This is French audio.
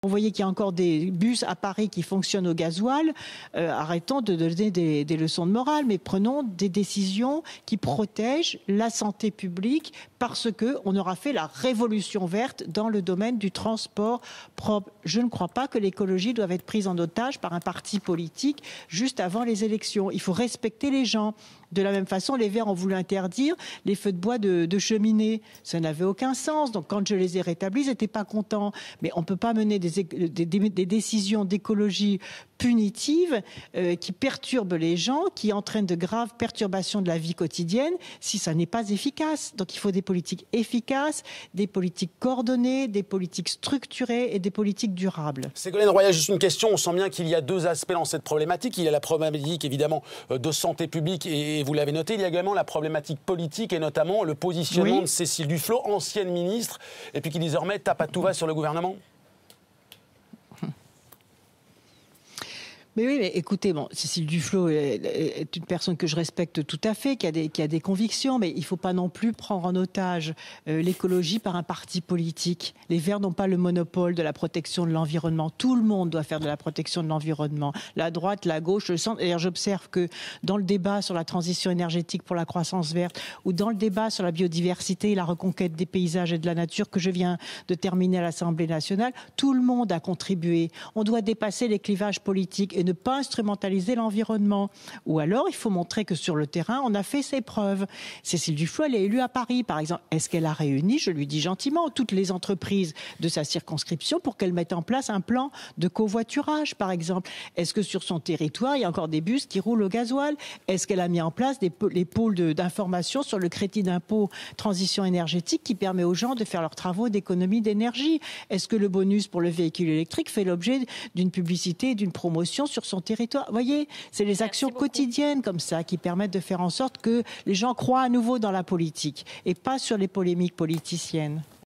Vous voyez qu'il y a encore des bus à Paris qui fonctionnent au gasoil. Arrêtons de donner des leçons de morale, mais prenons des décisions qui protègent la santé publique parce qu'on aura fait la révolution verte dans le domaine du transport propre. Je ne crois pas que l'écologie doive être prise en otage par un parti politique juste avant les élections. Il faut respecter les gens. De la même façon, les Verts ont voulu interdire les feux de bois de cheminée. Ça n'avait aucun sens. Donc, quand je les ai rétablis, ils n'étaient pas contents. Mais on ne peut pas mener des décisions d'écologie punitives qui perturbent les gens, qui entraînent de graves perturbations de la vie quotidienne, si ça n'est pas efficace. Donc, il faut des politiques efficaces, des politiques coordonnées, des politiques structurées et des politiques durables. Ségolène Royal, juste une question. On sent bien qu'il y a deux aspects dans cette problématique. Il y a la problématique, évidemment, de santé publique et vous l'avez noté, il y a également la problématique politique et notamment le positionnement de Cécile Duflot, ancienne ministre, et puis qui désormais tape à tout va sur le gouvernement. Mais oui, mais écoutez, bon, Cécile Duflot est une personne que je respecte tout à fait, qui a des convictions, mais il ne faut pas non plus prendre en otage l'écologie par un parti politique. Les Verts n'ont pas le monopole de la protection de l'environnement. Tout le monde doit faire de la protection de l'environnement. La droite, la gauche, le centre. D'ailleurs, j'observe que dans le débat sur la transition énergétique pour la croissance verte ou dans le débat sur la biodiversité et la reconquête des paysages et de la nature que je viens de terminer à l'Assemblée nationale, tout le monde a contribué. On doit dépasser les clivages politiques et ne pas instrumentaliser l'environnement. Ou alors, il faut montrer que sur le terrain, on a fait ses preuves. Cécile Duflot, elle est élue à Paris, par exemple. Est-ce qu'elle a réuni, je lui dis gentiment, toutes les entreprises de sa circonscription pour qu'elles mettent en place un plan de covoiturage, par exemple? Est-ce que sur son territoire, il y a encore des bus qui roulent au gasoil? Est-ce qu'elle a mis en place les pôles d'information sur le crédit d'impôt transition énergétique qui permet aux gens de faire leurs travaux d'économie d'énergie? Est-ce que le bonus pour le véhicule électrique fait l'objet d'une publicité et d'une promotion sur son territoire? Vous voyez, c'est les actions quotidiennes comme ça qui permettent de faire en sorte que les gens croient à nouveau dans la politique et pas sur les polémiques politiciennes.